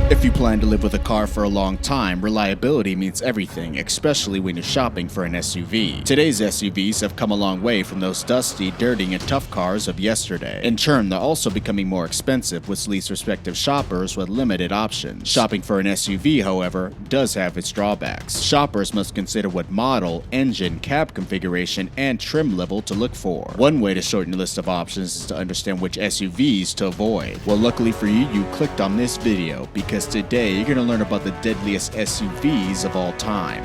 If you plan to live with a car for a long time, reliability means everything, especially when you're shopping for an SUV. Today's SUVs have come a long way from those dusty, dirty, and tough cars of yesterday. In turn, they're also becoming more expensive, which leaves prospective shoppers with limited options. Shopping for an SUV, however, does have its drawbacks. Shoppers must consider what model, engine, cab configuration, and trim level to look for. One way to shorten your list of options is to understand which SUVs to avoid. Well, luckily for you, you clicked on this video because today you're going to learn about the deadliest SUVs of all time.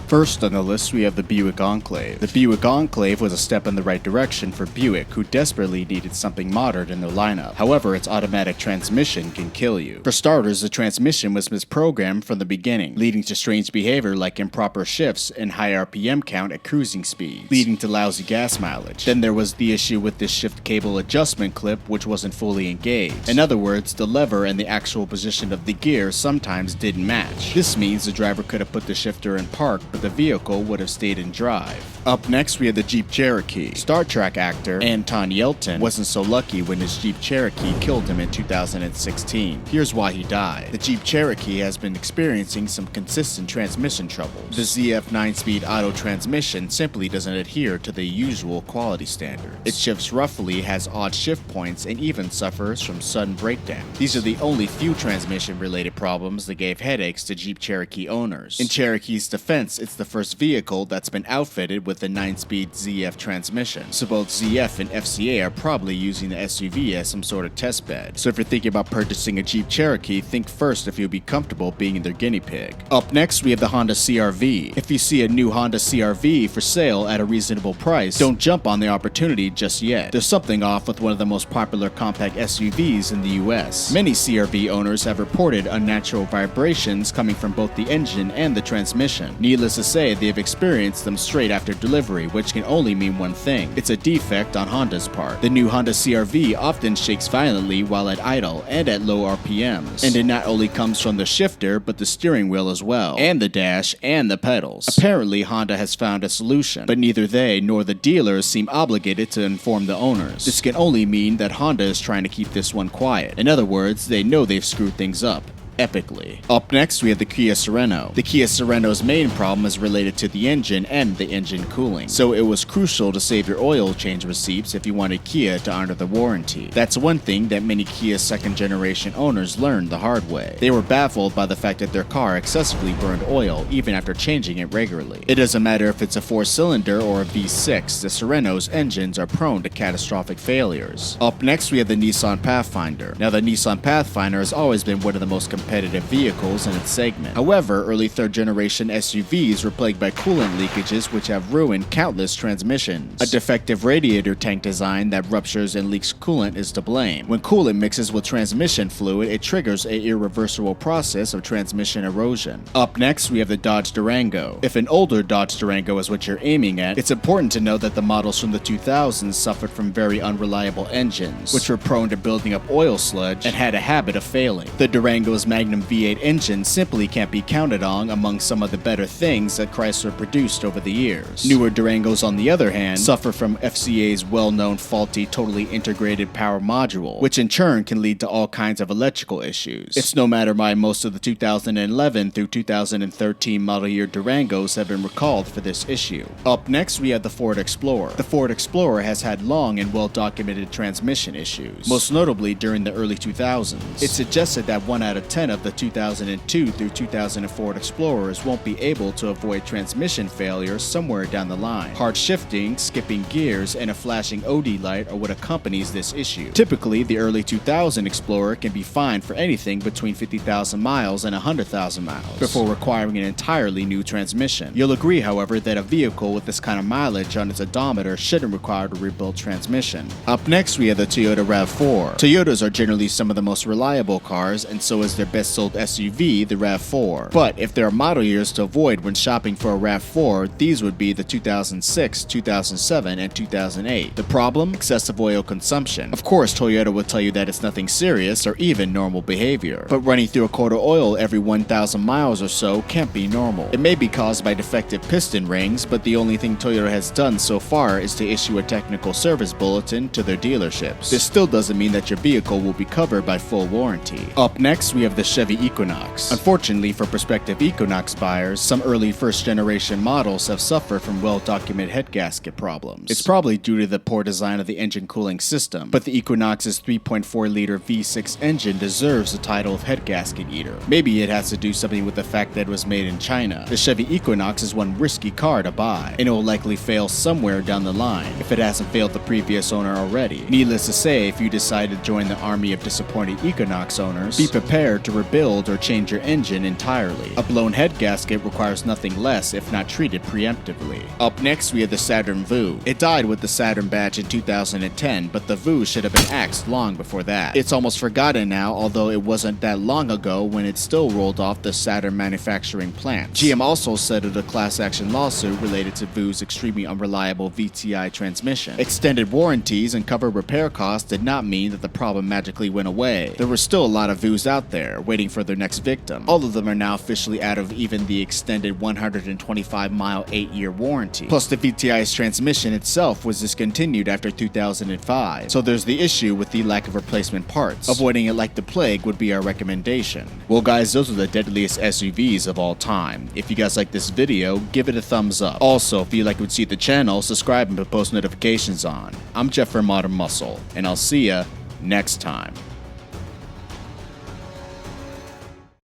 First on the list, we have the Buick Enclave. The Buick Enclave was a step in the right direction for Buick, who desperately needed something modern in their lineup. However, its automatic transmission can kill you. For starters, the transmission was misprogrammed from the beginning, leading to strange behavior like improper shifts and high RPM count at cruising speeds, leading to lousy gas mileage. Then there was the issue with the shift cable adjustment clip, which wasn't fully engaged. In other words, the lever and the actual position of the gear sometimes didn't match. This means the driver could have put the shifter in park, but the vehicle would have stayed in drive. Up next, we have the Jeep Cherokee. Star Trek actor Anton Yelchin wasn't so lucky when his Jeep Cherokee killed him in 2016. Here's why he died. The Jeep Cherokee has been experiencing some consistent transmission troubles. The ZF 9-speed auto transmission simply doesn't adhere to the usual quality standards. It shifts roughly, has odd shift points, and even suffers from sudden breakdown. These are the only few transmission-related problems that gave headaches to Jeep Cherokee owners. In Cherokee's defense, it's the first vehicle that's been outfitted with the 9-speed ZF transmission, so both ZF and FCA are probably using the SUV as some sort of test bed. So if you're thinking about purchasing a Jeep Cherokee, think first if you'll be comfortable being their guinea pig. Up next, we have the Honda CR-V. If you see a new Honda CR-V for sale at a reasonable price, don't jump on the opportunity just yet. There's something off with one of the most popular compact SUVs in the US. Many CR-V owners have reported unnatural vibrations coming from both the engine and the transmission. Needless to say, they have experienced them straight after delivery, which can only mean one thing: it's a defect on Honda's part. The new Honda CR-V often shakes violently while at idle and at low RPMs, and it not only comes from the shifter, but the steering wheel as well, and the dash and the pedals. Apparently, Honda has found a solution, but neither they nor the dealers seem obligated to inform the owners. This can only mean that Honda is trying to keep this one quiet. In other words, they know they've screwed things up epically. Up next, we have the Kia Sorento. The Kia Sorento's main problem is related to the engine and the engine cooling, so it was crucial to save your oil change receipts if you wanted Kia to honor the warranty. That's one thing that many Kia second-generation owners learned the hard way. They were baffled by the fact that their car excessively burned oil even after changing it regularly. It doesn't matter if it's a 4-cylinder or a V6, the Sorento's engines are prone to catastrophic failures. Up next, we have the Nissan Pathfinder. Now, the Nissan Pathfinder has always been one of the most competitive vehicles in its segment. However, early third-generation SUVs were plagued by coolant leakages which have ruined countless transmissions. A defective radiator tank design that ruptures and leaks coolant is to blame. When coolant mixes with transmission fluid, it triggers an irreversible process of transmission erosion. Up next, we have the Dodge Durango. If an older Dodge Durango is what you're aiming at, it's important to know that the models from the 2000s suffered from very unreliable engines, which were prone to building up oil sludge and had a habit of failing. The Durango's Magnum V8 engine simply can't be counted on among some of the better things that Chrysler produced over the years. Newer Durangos, on the other hand, suffer from FCA's well-known faulty totally integrated power module, which in turn can lead to all kinds of electrical issues. It's no matter why most of the 2011 through 2013 model year Durangos have been recalled for this issue. Up next, we have the Ford Explorer. The Ford Explorer has had long and well-documented transmission issues, most notably during the early 2000s. It's suggested that 1 out of 10 of the 2002 through 2004 Explorers won't be able to avoid transmission failure somewhere down the line. Hard shifting, skipping gears, and a flashing OD light are what accompanies this issue. Typically, the early 2000 Explorer can be fine for anything between 50,000 miles and 100,000 miles before requiring an entirely new transmission. You'll agree, however, that a vehicle with this kind of mileage on its odometer shouldn't require a rebuilt transmission. Up next, we have the Toyota RAV4. Toyotas are generally some of the most reliable cars, and so is their best sold SUV, the RAV4. But if there are model years to avoid when shopping for a RAV4, these would be the 2006, 2007, and 2008. The problem? Excessive oil consumption. Of course, Toyota will tell you that it's nothing serious or even normal behavior. But running through a quart of oil every 1,000 miles or so can't be normal. It may be caused by defective piston rings, but the only thing Toyota has done so far is to issue a technical service bulletin to their dealerships. This still doesn't mean that your vehicle will be covered by full warranty. Up next, we have the Chevy Equinox. Unfortunately for prospective Equinox buyers, some early first-generation models have suffered from well-documented head gasket problems. It's probably due to the poor design of the engine cooling system, but the Equinox's 3.4-liter V6 engine deserves the title of head gasket eater. Maybe it has to do something with the fact that it was made in China. The Chevy Equinox is one risky car to buy, and it will likely fail somewhere down the line if it hasn't failed the previous owner already. Needless to say, if you decide to join the army of disappointed Equinox owners, be prepared to rebuild or change your engine entirely. A blown head gasket requires nothing less if not treated preemptively. Up next, we have the Saturn Mu. It died with the Saturn badge in 2010, but the Mu should have been axed long before that. It's almost forgotten now, although it wasn't that long ago when it still rolled off the Saturn manufacturing plants. GM also settled a class action lawsuit related to Mu's extremely unreliable VTI transmission. Extended warranties and covered repair costs did not mean that the problem magically went away. There were still a lot of Mu's out there, waiting for their next victim. All of them are now officially out of even the extended 125-mile 8-year warranty. Plus, the VTI's transmission itself was discontinued after 2005, so there's the issue with the lack of replacement parts. Avoiding it like the plague would be our recommendation. Well guys, those are the deadliest SUVs of all time. If you guys like this video, give it a thumbs up. Also, if you like what you see the channel, subscribe and put post notifications on. I'm Jeff from Modern Muscle, and I'll see ya next time.